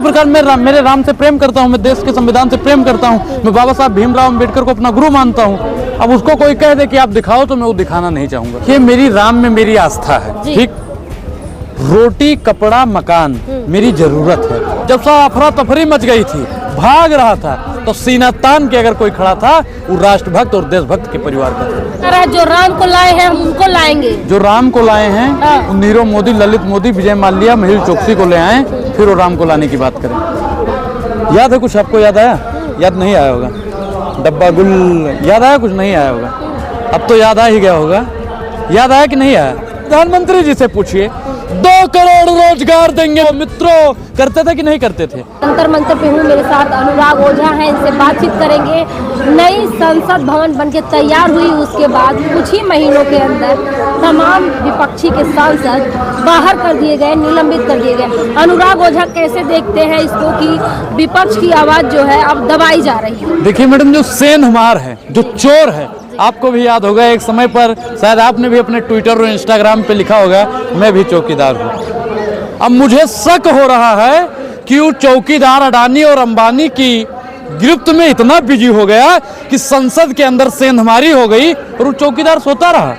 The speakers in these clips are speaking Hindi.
प्रकार मैं मेरे राम से प्रेम करता हूँ, मैं देश के संविधान से प्रेम करता हूँ, मैं बाबा साहब भीमराव अम्बेडकर को अपना गुरु मानता हूँ। अब उसको कोई कह दे कि आप दिखाओ तो मैं वो दिखाना नहीं चाहूंगा। ये मेरी राम में मेरी आस्था है। ठीक, रोटी कपड़ा मकान मेरी जरूरत है। जब सब अफरा तफरी मच गई थी, भाग रहा था, तो सीना तान के अगर कोई खड़ा था वो राष्ट्रभक्त और देशभक्त के परिवार का था। जो राम को लाए हैं हम उनको लाएंगे। जो राम को लाए हैं नीरव मोदी, ललित मोदी, विजय माल्या, मेहुल चोकसी को ले आए, फिर वो राम को लाने की बात करें। याद है कुछ? आपको याद आया? याद नहीं आया होगा। डब्बा गुल याद आया? कुछ नहीं आया होगा। अब तो याद आ ही गया होगा। याद आया कि नहीं आया? प्रधानमंत्री जी से पूछिए, 2 करोड़ रोजगार देंगे वो मित्रों, करते थे कि नहीं करते थे? अंतर मंत्र पे हूँ, मेरे साथ अनुराग ओझा हैं, इनसे बातचीत करेंगे। नई संसद भवन बनके तैयार हुई, उसके बाद कुछ ही महीनों के अंदर तमाम विपक्षी के सांसद बाहर कर दिए गए, निलंबित कर दिए गए। अनुराग ओझा कैसे देखते हैं इसको कि विपक्ष की आवाज जो है अब दबाई जा रही है? देखिए मैडम, जो सेंधमार है, जो चोर है, आपको भी याद होगा एक समय पर, शायद आपने भी अपने ट्विटर और इंस्टाग्राम पे लिखा होगा, मैं भी चौकीदार हूँ। अब मुझे शक हो रहा है कि वो चौकीदार अडानी और अंबानी की गिरफ्त में इतना बिजी हो गया कि संसद के अंदर सेंधमारी हो गई और वो चौकीदार सोता रहा।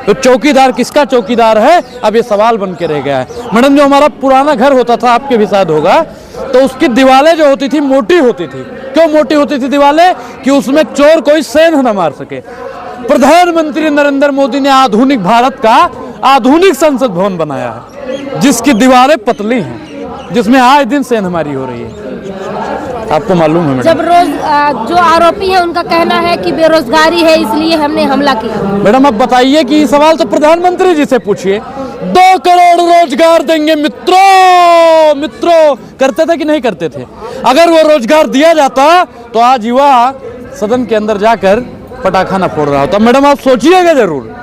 तो चौकीदार किसका चौकीदार है, अब ये सवाल बन के रह गया है। मैडम, जो हमारा पुराना घर होता था, आपके भी शायद होगा, तो उसकी दीवारें जो होती थी मोटी होती थी। क्यों मोटी होती थी दीवारें? कि उसमें चोर कोई सेंध न मार सके। प्रधानमंत्री नरेंद्र मोदी ने आधुनिक भारत का आधुनिक संसद भवन बनाया है, जिसकी दीवारें पतली हैं, जिसमें आए दिन सेंधमारी हो रही है। आपको मालूम है? जब जो आरोपी है उनका कहना है कि बेरोजगारी है, इसलिए हमने हमला किया। मैडम, अब बताइए कि सवाल तो प्रधानमंत्री जी से पूछिए। 2 करोड़ रोजगार देंगे मित्रों, मित्रों, करते थे कि नहीं करते थे? अगर वो रोजगार दिया जाता तो आज युवा सदन के अंदर जाकर पटाखा न फोड़ रहा होता। मैडम, आप सोचिएगा जरूर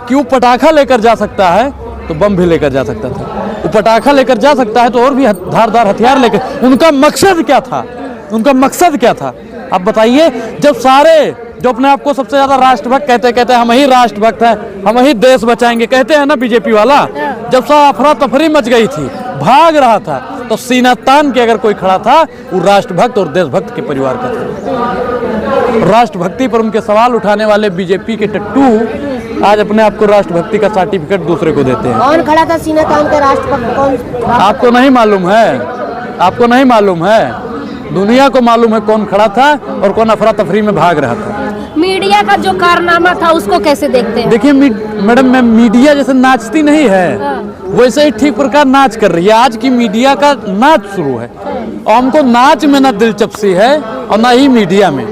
कि वो पटाखा लेकर जा सकता है तो बम भी लेकर जा सकता था। वो पटाखा लेकर जा सकता है तो और भी धारदार हथियार लेकर। उनका मकसद क्या था? उनका मकसद क्या था? आप बताइए। जब सारे जो अपने आप को सबसे ज्यादा राष्ट्रभक्त कहते हम ही राष्ट्रभक्त हैं, हम ही देश बचाएंगे, कहते हैं ना बीजेपी वाला, जब सब अफरा तफरी मच गई थी, भाग रहा था, तो सीना तान के अगर कोई खड़ा था वो राष्ट्रभक्त और देशभक्त के परिवार का था। राष्ट्रभक्ति पर उनके सवाल उठाने वाले बीजेपी के टट्टू आज अपने आप को राष्ट्रभक्ति का सर्टिफिकेट दूसरे को देते हैं। कौन खड़ा था सीना तान के राष्ट्रभक्त? कौन? आपको नहीं मालूम है? आपको नहीं मालूम है? दुनिया को मालूम है कौन खड़ा था और कौन अफरा तफरी में भाग रहा था। मीडिया का जो कारनामा था उसको कैसे देखते हैं? देखिए मैडम, मैं मीडिया जैसे नाचती नहीं है, वैसे ही ठीक प्रकार नाच कर रही है। आज की मीडिया का नाच शुरू है और हमको नाच में ना दिलचस्पी है और ना ही मीडिया में।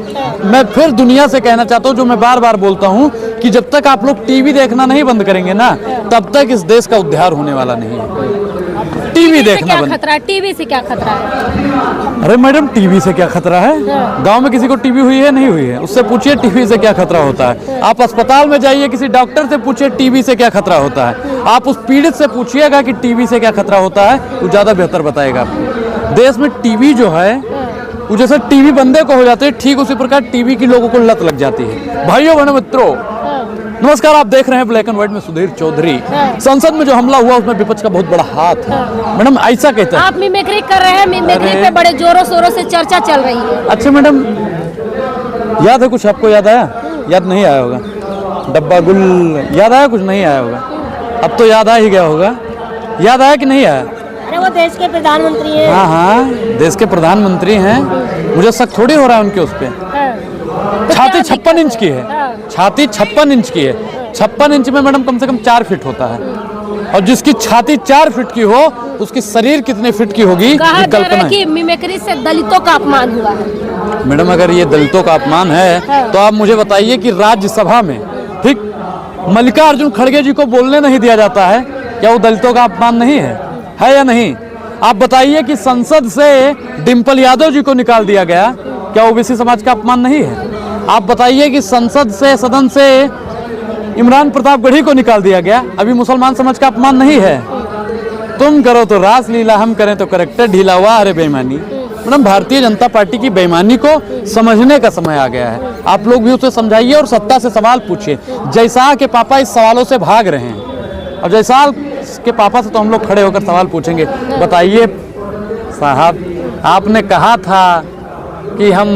मैं फिर दुनिया से कहना चाहता हूँ, जो मैं बार बार बोलता हूँ, कि जब तक आप लोग टीवी देखना नहीं बंद करेंगे ना, तब तक इस देश का उद्धार होने वाला नहीं है। टीवी देखना बंद। खतरा है? टीवी से क्या खतरा है? अरे मैडम, टीवी से क्या खतरा है? गांव में किसी को टीवी हुई है? नहीं हुई है? उससे पूछिए टीवी से क्या खतरा होता है। आप अस्पताल में जाइए, किसी डॉक्टर से पूछिए टीवी से क्या खतरा होता है। आप उस पीड़ित से पूछिएगा कि टीवी से क्या खतरा होता है, वो ज्यादा बेहतर बताएगा आपको। देश में टीवी जो है वो जैसे टीवी बंदे को हो जाते हैं, ठीक उसी प्रकार टीवी की लोगों को लत लग जाती है। भाइयों बहनों मित्रों, नमस्कार। आप देख रहे हैं ब्लैक एंड व्हाइट में सुधीर चौधरी। संसद में जो हमला हुआ उसमें विपक्ष का बहुत बड़ा हाथ है। मैडम, ऐसा कहते हैं आप मिमिक्री कर रहे हैं, मिमिक्री पे बड़े जोरों शोरों से चर्चा चल रही है। अच्छा मैडम, याद है कुछ? आपको याद आया? याद नहीं आया होगा। डब्बा गुल याद आया? कुछ नहीं आया होगा। अब तो याद आ ही गया होगा। याद आया कि नहीं आया? अरे वो देश के प्रधानमंत्री हैं। हाँ, देश के प्रधानमंत्री हैं। मुझे शक थोड़ी हो रहा है उनके उस पर। छाती 56 इंच की है। छाती 56 इंच की है। 56 इंच में मैडम कम से कम 4 फीट होता है, और जिसकी छाती 4 फीट की हो उसकी शरीर कितने फीट की होगी? कहा जा रहा है कि मिमिक्री से दलितों का अपमान हुआ है। मैडम, अगर ये दलितों का अपमान है तो आप मुझे बताइए कि राज्यसभा में ठीक मल्लिकार्जुन खड़गे जी को बोलने नहीं दिया जाता है, क्या वो दलितों का अपमान नहीं है? है या नहीं? आप बताइए कि संसद से डिम्पल यादव जी को निकाल दिया गया, क्या ओबीसी समाज का अपमान नहीं है? आप बताइए कि संसद से, सदन से इमरान प्रतापगढ़ी को निकाल दिया गया, अभी मुसलमान समाज का अपमान नहीं है? तुम करो तो रासलीला, हम करें तो करेक्टर ढीला हुआ। अरे बेईमानी। मैडम, भारतीय जनता पार्टी की बेईमानी को समझने का समय आ गया है। आप लोग भी उसे समझाइए और सत्ता से सवाल पूछिए। जयसाल के पापा इस सवालों से भाग रहे हैं और जयसाल के पापा से तो हम लोग खड़े होकर सवाल पूछेंगे। बताइए, साहब, आपने कहा था कि हम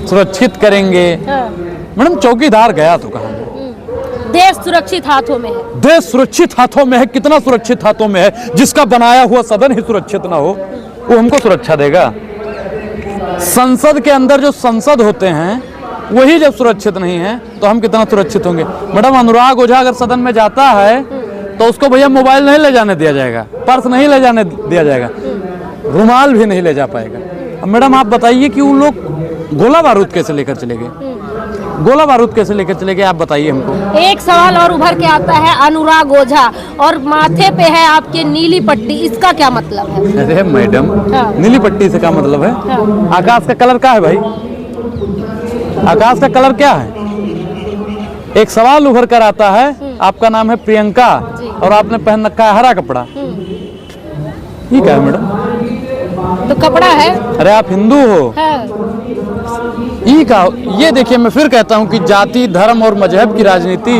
सुरक्षित करेंगे। मैडम चौकीदार गया तो कहा देश सुरक्षित हाथों में है। देश सुरक्षित हाथों में है। कितना सुरक्षित हाथों में है? जिसका बनाया हुआ सदन ही सुरक्षित ना हो वो हमको सुरक्षा देगा? संसद के अंदर जो संसद होते हैं वही जब सुरक्षित नहीं है तो हम कितना सुरक्षित होंगे? मैडम अनुराग ओझा अगर सदन में जाता है तो उसको भैया मोबाइल नहीं ले जाने दिया जाएगा, पर्स नहीं ले जाने दिया जाएगा, रुमाल भी नहीं ले जा पाएगा। अब मैडम आप बताइए कि उन लोग गोला बारूद कैसे लेकर चले गए? गोला बारूद कैसे लेकर चले गए? आप बताइए हमको। एक सवाल और उभर के आता है, अनुराग ओझा और माथे पे है आपके नीली पट्टी, इसका क्या मतलब है? अरे मैडम, नीली पट्टी से क्या मतलब है? आकाश का कलर क्या है भाई? आकाश का कलर क्या है? एक सवाल उभर कर आता है, आपका नाम है प्रियंका और आपने पहन रखा है हरा कपड़ा, ये क्या है मैडम? तो कपड़ा है। अरे आप हिंदू हो? ये देखिए, मैं फिर कहता हूँ कि जाति, धर्म और मजहब की राजनीति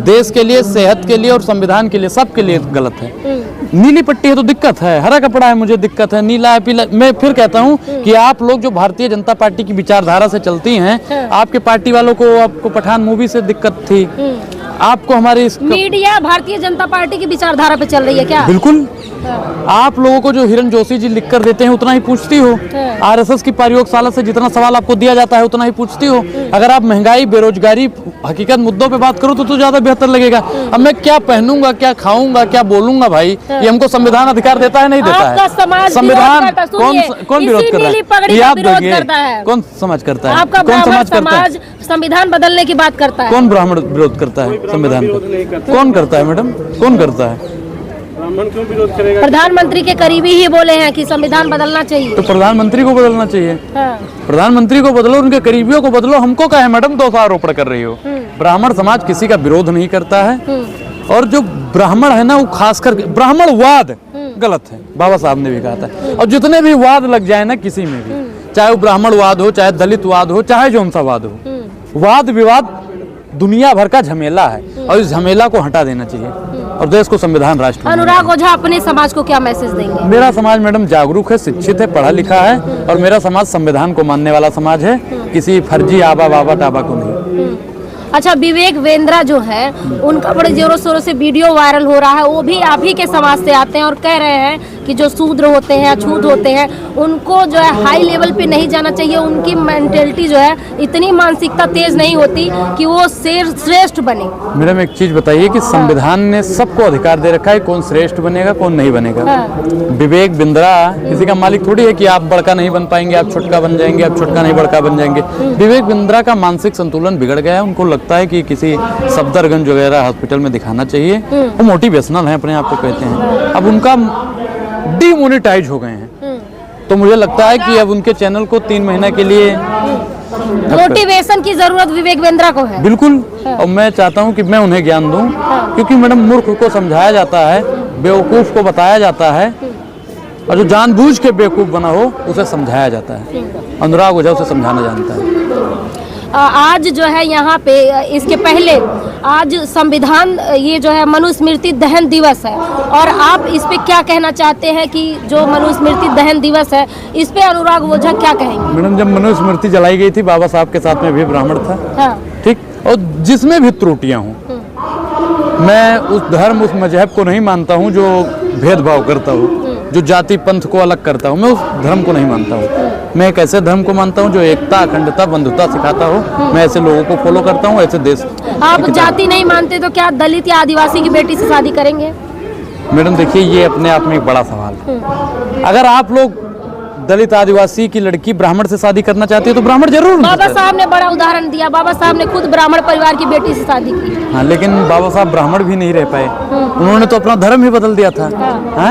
देश के लिए, सेहत के लिए और संविधान के लिए, सबके लिए गलत है। नीली पट्टी है तो दिक्कत है, हरा कपड़ा है मुझे दिक्कत है, नीला है, पीला। मैं फिर कहता हूँ कि आप लोग जो भारतीय जनता पार्टी की विचारधारा से चलती हैं, आपके पार्टी वालों को, आपको पठान मूवी से दिक्कत थी, आपको हमारी मीडिया भारतीय जनता पार्टी की विचारधारा पे चल रही है क्या? बिल्कुल। आप लोगों को जो हिरण जोशी जी लिख कर देते हैं उतना ही पूछती हो। आरएसएस की प्रयोगशाला से जितना सवाल आपको दिया जाता है उतना ही पूछती हो। अगर आप महंगाई, बेरोजगारी, हकीकत मुद्दों पे बात करो तो ज्यादा बेहतर लगेगा। अब मैं क्या पहनूंगा, क्या खाऊंगा, क्या बोलूंगा भाई, ये हमको संविधान अधिकार देता है नहीं देता है? संविधान कौन विरोध कर रहा है? याद रखिए, कौन समाज करता है? कौन समाज करता है? संविधान बदलने की बात करता है। कौन ब्राह्मण विरोध करता है संविधान को? कौन करता है मैडम? कौन करता है? क्यों विरोध करेगा? प्रधानमंत्री के करीबी ही बोले हैं कि संविधान बदलना चाहिए। तो प्रधानमंत्री को बदलना चाहिए। प्रधानमंत्री को बदलो, उनके करीबियों को बदलो, हमको क्या है मैडम दोष आरोपण कर रही हो? ब्राह्मण समाज किसी का विरोध नहीं करता है और जो ब्राह्मण है ना वो खासकर ब्राह्मणवाद गलत है, बाबा साहब ने भी कहा था। और जितने भी वाद लग जाए ना किसी में भी, चाहे वो ब्राह्मणवाद हो, चाहे दलितवाद हो, चाहे जो सा वाद हो, वाद विवाद दुनिया भर का झमेला है और इस झमेला को हटा देना चाहिए और देश को संविधान राष्ट्र। अनुराग ओझा अपने समाज को क्या मैसेज देंगे? मेरा समाज मैडम जागरूक है, शिक्षित है, पढ़ा लिखा है और मेरा समाज संविधान को मानने वाला समाज है, किसी फर्जी आबा बाबा टाबा को नहीं। अच्छा, विवेक वेंद्रा जो है उनका बड़े जोरों शोरों से वीडियो वायरल हो रहा है, वो भी आप ही के समाज से आते हैं और कह रहे हैं कि जो शूद्र होते हैं, अछूत होते हैं, उनको जो है हाई लेवल पे नहीं जाना चाहिए, उनकी मेंटेलिटी जो है इतनी मानसिकता तेज नहीं होती कि वो श्रेष्ठ बने। मैडम एक चीज बताइए कि संविधान ने सबको अधिकार दे रखा है, कौन श्रेष्ठ बनेगा कौन नहीं बनेगा। विवेक बिंद्रा किसी का मालिक थोड़ी है कि आप बड़का नहीं बन पाएंगे, आप छोटका बन जाएंगे, आप छोटका नहीं बड़का बन जाएंगे। विवेक बिंद्रा का मानसिक संतुलन बिगड़ गया है, उनको लगता है कि किसी सफदरगंज वगैरह हॉस्पिटल में दिखाना चाहिए, वो मोटिवेशनल है, अपने आप को कहते हैं। अब उनका डिमोनेटाइज हो गए हैं तो मुझे लगता है कि अब उनके चैनल को 3 महीने के लिए मोटिवेशन की जरूरत विवेक वेंद्रा को है। बिल्कुल। और मैं चाहता हूं कि मैं उन्हें ज्ञान दूं, क्योंकि मैडम मूर्ख को समझाया जाता है, बेवकूफ को बताया जाता है और जो जानबूझ के बेवकूफ बना हो उसे समझाया जाता है। अनुराग ओझा उसे समझाना जानता है। आज जो है यहाँ पे, इसके पहले आज संविधान, ये जो है मनुस्मृति दहन दिवस है और आप इस पे क्या कहना चाहते हैं कि जो मनुस्मृति दहन दिवस है इस पे अनुराग ओझा क्या कहेंगे? मैडम जब मनुस्मृति जलाई गई थी, बाबा साहब के साथ में भी ब्राह्मण था, ठीक, और जिसमें भी त्रुटियां हों, मैं उस धर्म, उस मजहब को नहीं मानता हूँ जो भेदभाव करता हूँ, जो जाति पंथ को अलग करता हूँ, मैं उस धर्म को नहीं मानता हूँ। मैं एक ऐसे धर्म को मानता हूँ जो एकता, अखंडता, बंधुता सिखाता हो। मैं ऐसे लोगों को फॉलो करता हूँ, ऐसे देश। आप जाति नहीं मानते तो क्या दलित या आदिवासी की बेटी से शादी करेंगे? मैडम देखिए, ये अपने आप में एक बड़ा सवाल है। अगर आप लोग दलित आदिवासी की लड़की ब्राह्मण से शादी करना चाहती है तो ब्राह्मण जरूर। बाबा साहब ने बड़ा उदाहरण दिया, बाबा साहब ने खुद ब्राह्मण परिवार की बेटी से शादी की। हाँ, लेकिन बाबा साहब ब्राह्मण भी नहीं रह पाए, उन्होंने तो अपना धर्म ही बदल दिया था।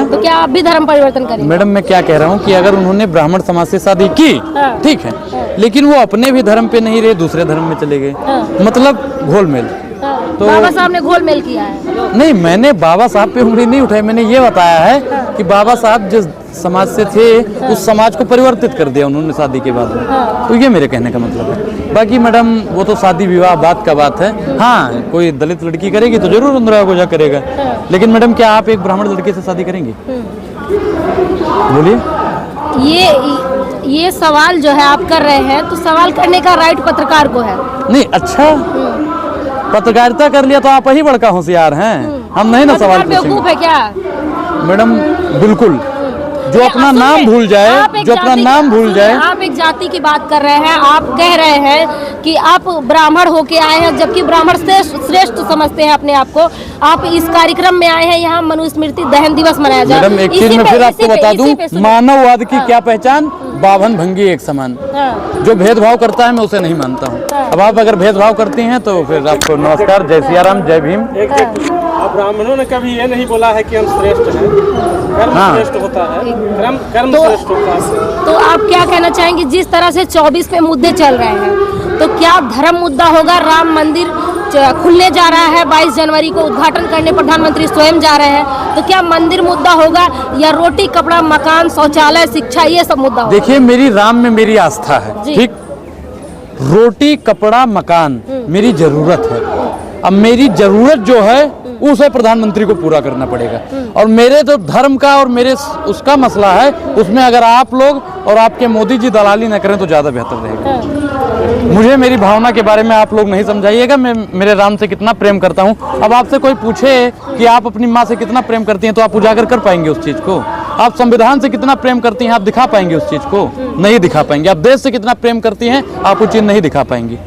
तो क्या आप भी धर्म परिवर्तन करेंगे? मैडम मैं क्या कह रहा हूँ कि अगर उन्होंने ब्राह्मण समाज से शादी की, ठीक है, लेकिन वो अपने भी धर्म पे नहीं रहे, दूसरे धर्म में चले गए, मतलब घोलमेल। तो बाबा साहब ने घोलमेल किया है? नहीं, मैंने बाबा साहब पे उंगली नहीं उठाई, मैंने ये बताया है कि बाबा साहब जिस समाज से थे उस समाज को परिवर्तित कर दिया उन्होंने शादी के बाद में। तो ये मेरे कहने का मतलब है। बाकी मैडम वो तो शादी विवाह बात का बात है। हाँ, कोई दलित लड़की करेगी तो जरूर अनुराग ओझा करेगा, लेकिन मैडम क्या आप एक ब्राह्मण लड़के से शादी करेंगे? बोलिए। ये सवाल जो है आप कर रहे हैं, तो सवाल करने का राइट पत्रकार को है। नहीं, अच्छा, पत्रकारिता कर लिया तो आप ही बड़का होशियार हैं, हम नहीं ना सवाल पत्रकार बेवकूफ पूछेंगे। है क्या? मैडम बिल्कुल, जो अपना असल नाम में भूल जाए, आप एक जो अपना जाति- नाम भूल जाए। आप एक जाति की बात कर रहे हैं, आप कह रहे हैं कि आप ब्राह्मण होके आए हैं, जबकि ब्राह्मण श्रेष्ठ समझते हैं अपने आप को। आप इस कार्यक्रम में आए हैं, यहाँ मनुस्मृति दहन दिवस मनाया जा रहा है। मैडम एक चीज इसी मैं पे- फिर इसी आपको पे- बता इसी दूं, पे सुनो। मानववाद की हाँ। क्या पहचान, बावन भंगी एक समान। हाँ। जो भेदभाव करता है मैं उसे नहीं मानता हूँ। अब आप अगर भेदभाव करती हैं तो फिर आपको नमस्कार, जय सिया राम, जय भीम। एक अब ब्राह्मणों ने कभी ये नहीं बोला है कि हम श्रेष्ठ हैं, कर्म हाँ। श्रेष्ठ होता है, कर्म तो- श्रेष्ठ होता है। तो आप क्या कहना चाहेंगे, जिस तरह से 24 पे मुद्दे चल रहे हैं, तो क्या धर्म मुद्दा होगा? राम मंदिर खुलने जा रहा है 22 जनवरी को, उद्घाटन करने प्रधानमंत्री स्वयं जा रहे हैं, तो क्या मंदिर मुद्दा होगा या रोटी कपड़ा मकान शौचालय शिक्षा ये सब मुद्दा होगा? देखिए, मेरी राम में मेरी आस्था है, जी। ठीक। रोटी कपड़ा मकान मेरी जरूरत है। अब मेरी जरूरत जो है उसे प्रधानमंत्री को पूरा करना पड़ेगा, और मेरे तो धर्म का और मेरे उसका मसला है, उसमें अगर आप लोग और आपके मोदी जी दलाली न करें तो ज्यादा बेहतर रहेगा। मुझे मेरी भावना के बारे में आप लोग नहीं समझाइएगा, मैं मेरे राम से कितना प्रेम करता हूँ। अब आपसे कोई पूछे कि आप अपनी माँ से कितना प्रेम करती हैं, तो आप उजागर कर पाएंगे उस चीज को। आप संविधान से कितना प्रेम करती हैं, आप दिखा पाएंगे उस चीज को? नहीं दिखा पाएंगे। आप देश से कितना प्रेम करती हैं, आप वो चीज नहीं दिखा पाएंगी।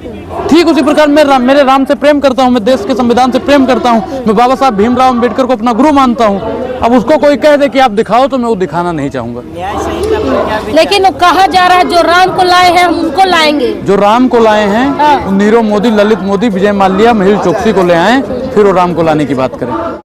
ठीक उसी प्रकार मैं मेरे राम से प्रेम करता हूँ, मैं देश के संविधान से प्रेम करता हूँ, मैं बाबा साहब भीमराव अम्बेडकर को अपना गुरु मानता हूँ। अब उसको कोई कह दे कि आप दिखाओ, तो मैं वो दिखाना नहीं चाहूंगा। लेकिन वो कहा जा रहा है जो राम को लाए हैं हम उनको लाएंगे। जो राम को लाए हैं, हाँ। नीरव मोदी, ललित मोदी, विजय माल्या, मेहुल चोकसी को ले आए, फिर वो राम को लाने की बात करें।